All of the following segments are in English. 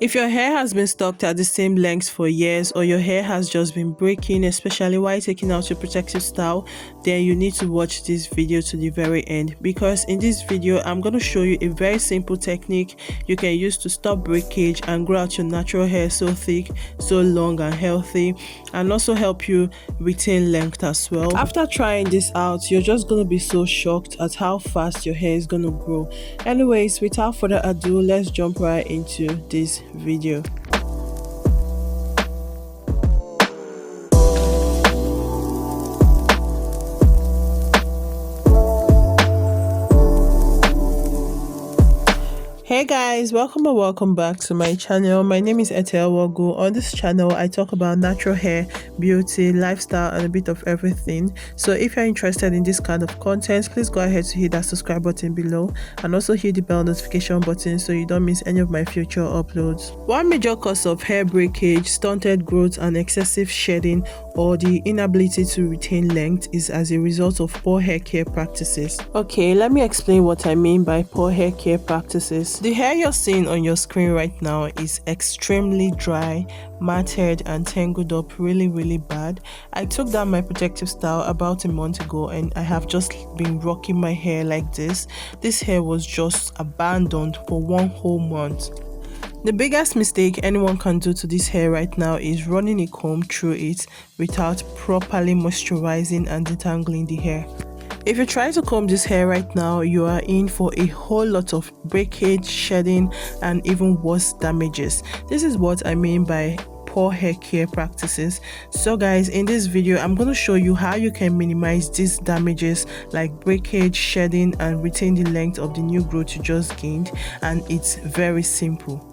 If your hair has been stuck at the same length for years, or your hair has just been breaking, especially while taking out your protective style, then you need to watch this video to the very end, because in this video I'm going to show you a very simple technique you can use to stop breakage and grow out your natural hair so thick, so long and healthy, and also help you retain length as well. After trying this out, you're just going to be so shocked at how fast your hair is going to grow. Anyways, without further ado, let's jump right into this video. Hey guys, welcome back to my channel. My name is Etel Wogu. On this channel I talk about natural hair, beauty, lifestyle, and a bit of everything. So if you're interested in this kind of content, please go ahead to hit that subscribe button below, and also hit the bell notification button so you don't miss any of my future uploads. One major cause of hair breakage, stunted growth, and excessive shedding, or the inability to retain length, is as a result of poor hair care practices. Okay, let me explain what I mean by poor hair care practices. The hair you're seeing on your screen right now is extremely dry, matted, and tangled up really bad. I took down my protective style about a month ago, and I have just been rocking my hair like this. This hair was just abandoned for one whole month. The biggest mistake anyone can do to this hair right now is running a comb through it without properly moisturizing and detangling the hair. If you try to comb this hair right now, you are in for a whole lot of breakage, shedding, and even worse damages. This is what I mean by poor hair care practices. So guys, in this video I'm going to show you how you can minimize these damages like breakage, shedding, and retain the length of the new growth you just gained, and it's very simple.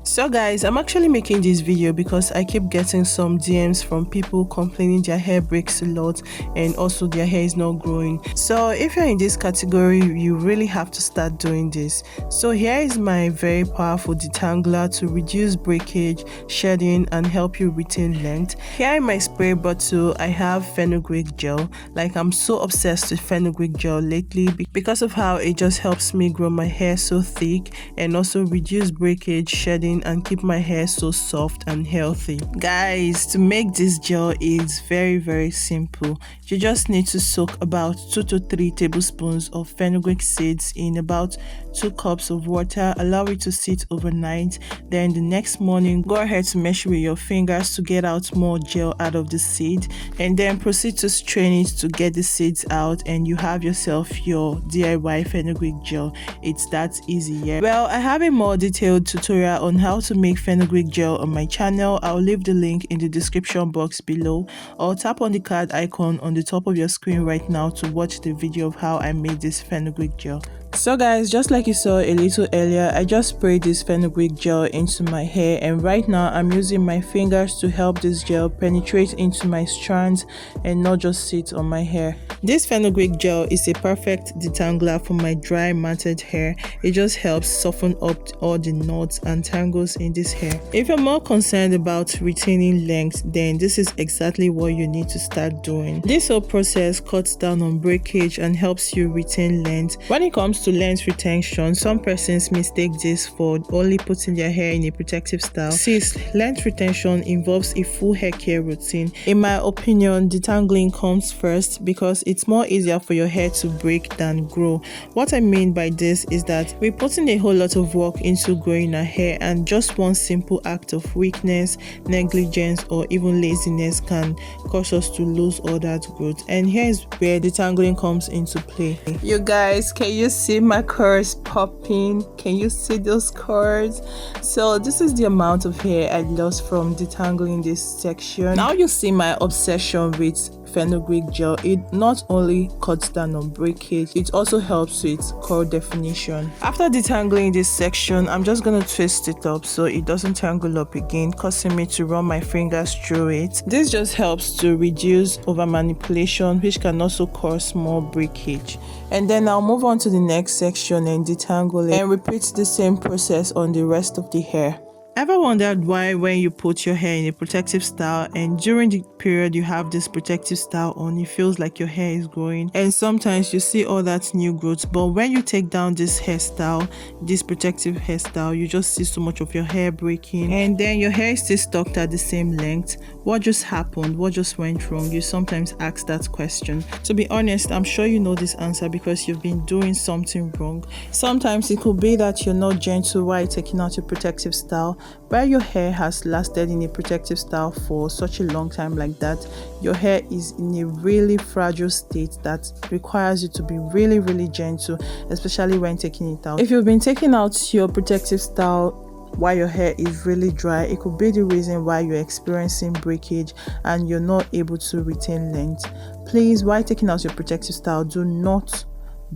So guys, I'm actually making this video because I keep getting some DMs from people complaining their hair breaks a lot and also their hair is not growing. So if you're in this category, you really have to start doing this. So here is my very powerful detangler to reduce breakage, shedding, and help you retain length. Here in my spray bottle I have Fenugreek gel. Like, I'm so obsessed with Fenugreek gel lately because of how it just helps me grow my hair so thick and also reduce breakage, shedding, and keep my hair so soft and healthy. Guys, to make this gel is very simple. You just need to soak about 2 to 3 tablespoons of fenugreek seeds in about 2 cups of water, allow it to sit overnight. Then the next morning, go ahead to mesh with your fingers to get out more gel out of the seed, and then proceed to strain it to get the seeds out, and you have yourself your DIY fenugreek gel. It's that easy, yeah. Well, I have a more detailed tutorial on how to make fenugreek gel on my channel. I'll leave the link in the description box below, or tap on the card icon on the top of your screen right now to watch the video of how I made this fenugreek gel. So guys, just like you saw a little earlier, I just sprayed this fenugreek gel into my hair, and right now I'm using my fingers to help this gel penetrate into my strands and not just sit on my hair. This fenugreek gel is a perfect detangler for my dry, matted hair. It just helps soften up all the knots and tangles in this hair. If you're more concerned about retaining length, then this is exactly what you need to start doing. This whole process cuts down on breakage and helps you retain length. When it comes to length retention, some persons mistake this for only putting their hair in a protective style. Since length retention involves a full hair care routine, in my opinion, detangling comes first because it's more easier for your hair to break than grow. What I mean by this is that we're putting a whole lot of work into growing our hair, and just one simple act of weakness, negligence, or even laziness can cause us to lose all that growth. And here's where detangling comes into play. You guys, can you see my curls popping? Can you see those curls? So this is the amount of hair I lost from detangling this section. Now you see my obsession with fenugreek gel. It not only cuts down on breakage, it also helps with curl definition. After detangling this section, I'm just gonna twist it up so it doesn't tangle up again, causing me to run my fingers through it. This just helps to reduce over manipulation, which can also cause more breakage. And then I'll move on to the next section and detangle it, and repeat the same process on the rest of the hair. Ever wondered why when you put your hair in a protective style and during the period you have this protective style on, it feels like your hair is growing and sometimes you see all that new growth, but when you take down this hairstyle, this protective hairstyle, you just see so much of your hair breaking and then your hair is still stuck at the same length. What just happened? What just went wrong? You sometimes ask that question. To be honest, I'm sure you know this answer because you've been doing something wrong. Sometimes it could be that you're not gentle while taking out your protective style. Where your hair has lasted in a protective style for such a long time like that, your hair is in a really fragile state that requires you to be really gentle, especially when taking it out. If you've been taking out your protective style while your hair is really dry, it could be the reason why you're experiencing breakage and you're not able to retain length. Please, while taking out your protective style, do not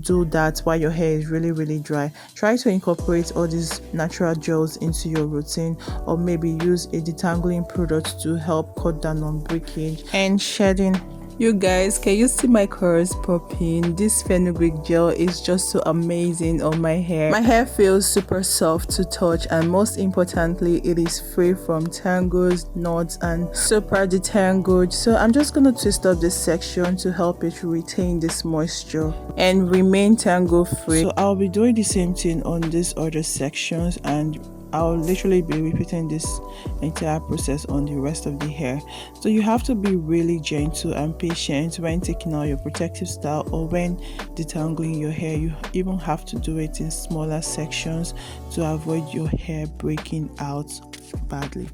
do that while your hair is really dry. Try to incorporate all these natural gels into your routine, or maybe use a detangling product to help cut down on breakage and shedding. You guys, can you see my curls popping? This Fenugreek gel is just so amazing on my hair. My hair feels super soft to touch, and most importantly, it is free from tangles, knots, and super detangled. So I'm just gonna twist up this section to help it retain this moisture and remain tangle free. So I'll be doing the same thing on these other sections, and I'll literally be repeating this entire process on the rest of the hair. So you have to be really gentle and patient when taking out your protective style or when detangling your hair. You even have to do it in smaller sections to avoid your hair breaking out badly.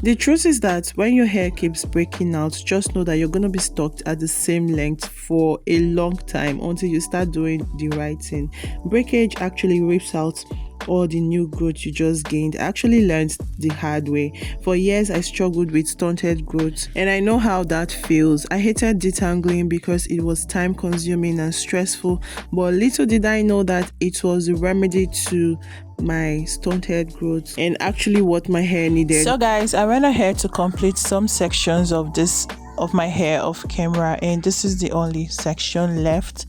The truth is that when your hair keeps breaking out, just know that you're going to be stuck at the same length for a long time until you start doing the right thing. Breakage actually rips out all the new growth you just gained. I actually learned the hard way. For years I struggled with stunted growth and I know how that feels. I hated detangling because it was time consuming and stressful, but little did I know that it was a remedy to my stunted growth and actually what my hair needed. So guys, I went ahead to complete some sections of my hair off camera, and this is the only section left.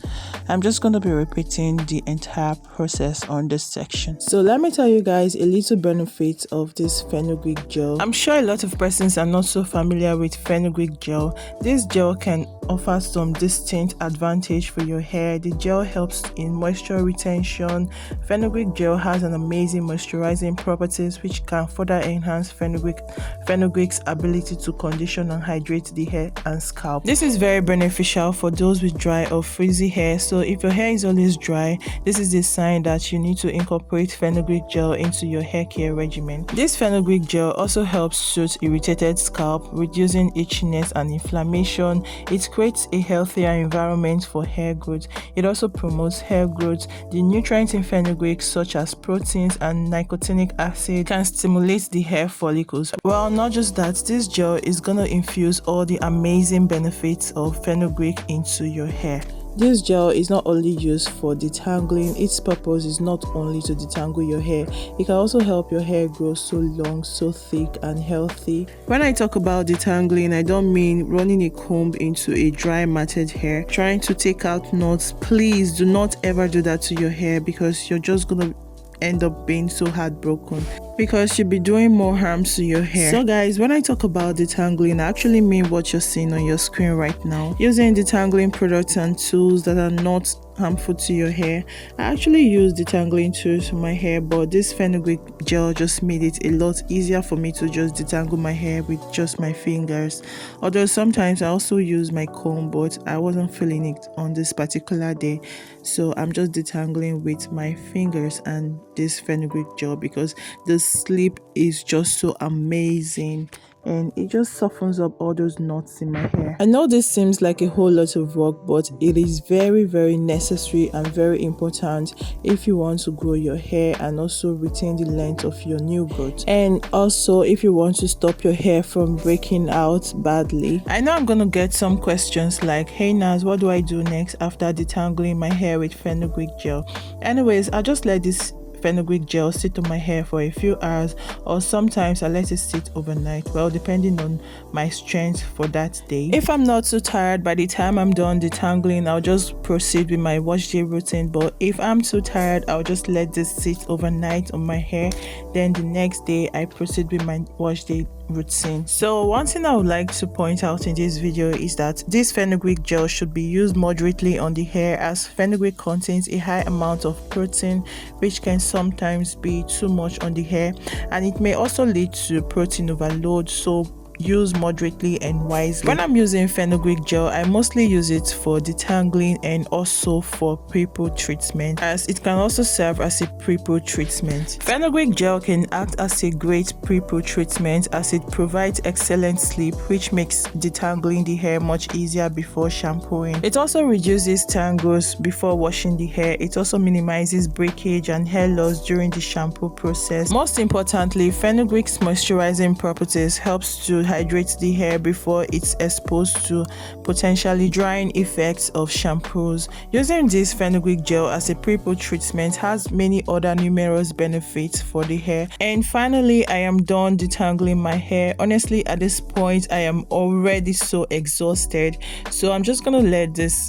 I'm just going to be repeating the entire process on this section. So let me tell you guys a little benefit of this Fenugreek gel. I'm sure a lot of persons are not so familiar with Fenugreek gel. This gel can offer some distinct advantage for your hair. The gel helps in moisture retention. Fenugreek gel has an amazing moisturizing properties which can further enhance Fenugreek's ability to condition and hydrate the hair and scalp. This is very beneficial for those with dry or frizzy hair. So if your hair is always dry, this is a sign that you need to incorporate Fenugreek gel into your hair care regimen. This Fenugreek gel also helps soothe irritated scalp, reducing itchiness and inflammation. It creates a healthier environment for hair growth. It also promotes hair growth. The nutrients in Fenugreek, such as proteins and nicotinic acid, can stimulate the hair follicles. Well, not just that, this gel is gonna infuse all the amazing benefits of Fenugreek into your hair. This gel is not only used for detangling. Its purpose is not only to detangle your hair, it can also help your hair grow so long, so thick and healthy. When I talk about detangling, I don't mean running a comb into a dry matted hair, trying to take out knots. Please do not ever do that to your hair because you're just gonna end up being so heartbroken because you'll be doing more harm to your hair. So guys, when I talk about detangling, I actually mean what you're seeing on your screen right now. Using detangling products and tools that are not harmful to your hair. I actually use detangling tools for my hair, but this Fenugreek gel just made it a lot easier for me to just detangle my hair with just my fingers. Although sometimes I also use my comb, but I wasn't feeling it on this particular day, so I'm just detangling with my fingers and this Fenugreek gel because the slip is just so amazing and it just softens up all those knots in my hair. I know this seems like a whole lot of work, but it is very necessary and very important if you want to grow your hair and also retain the length of your new growth, and also if you want to stop your hair from breaking out badly. I know I'm gonna get some questions like, hey Naz, what do I do next after detangling my hair with Fenugreek gel? Anyways, I'll just let this fenugreek gel sit on my hair for a few hours, or sometimes I let it sit overnight, well, depending on my strength for that day. If I'm not too tired, by the time I'm done detangling, I'll just proceed with my wash day routine. But if I'm too tired, I'll just let this sit overnight on my hair, then the next day I proceed with my wash day routine. So one thing I would like to point out in this video is that this fenugreek gel should be used moderately on the hair, as fenugreek contains a high amount of protein, which can sometimes be too much on the hair, and it may also lead to protein overload. So use moderately and wisely. When I'm using fenugreek gel, I mostly use it for detangling and also for pre-poo treatment, as it can also serve as a pre-poo treatment. Fenugreek gel can act as a great pre-poo treatment, as it provides excellent sleep, which makes detangling the hair much easier before shampooing. It also reduces tangles before washing the hair. It also minimizes breakage and hair loss during the shampoo process. Most importantly, fenugreek's moisturizing properties helps to hydrate the hair before it's exposed to potentially drying effects of shampoos. Using this fenugreek gel as a pre-poo treatment has many other numerous benefits for the hair. And finally, I am done detangling my hair. Honestly, at this point, I am already so exhausted, so I'm just gonna let this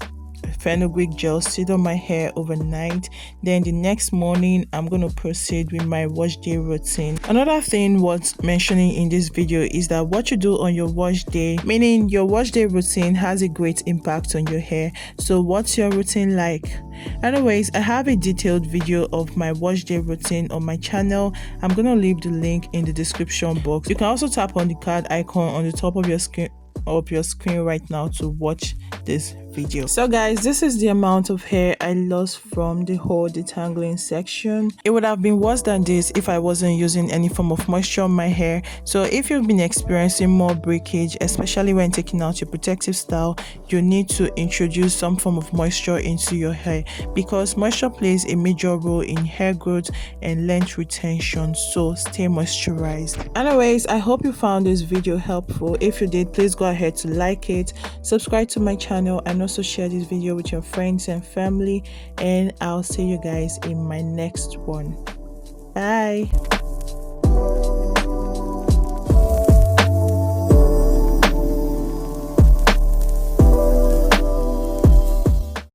fenugreek gel sit on my hair overnight, then the next morning I'm going to proceed with my wash day routine. Another thing worth mentioning in this video is that what you do on your wash day, meaning your wash day routine, has a great impact on your hair. So what's your routine like? Anyways, I have a detailed video of my wash day routine on my channel. I'm going to leave the link in the description box. You can also tap on the card icon on the top of your screen right now to watch this video. So guys, this is the amount of hair I lost from the whole detangling section. It would have been worse than this if I wasn't using any form of moisture on my hair. So if you've been experiencing more breakage, especially when taking out your protective style, you need to introduce some form of moisture into your hair, because moisture plays a major role in hair growth and length retention. So stay moisturized. Anyways, I hope you found this video helpful. If you did, please go ahead to like it, subscribe to my channel, and also share this video with your friends and family. And I'll see you guys in my next one. Bye.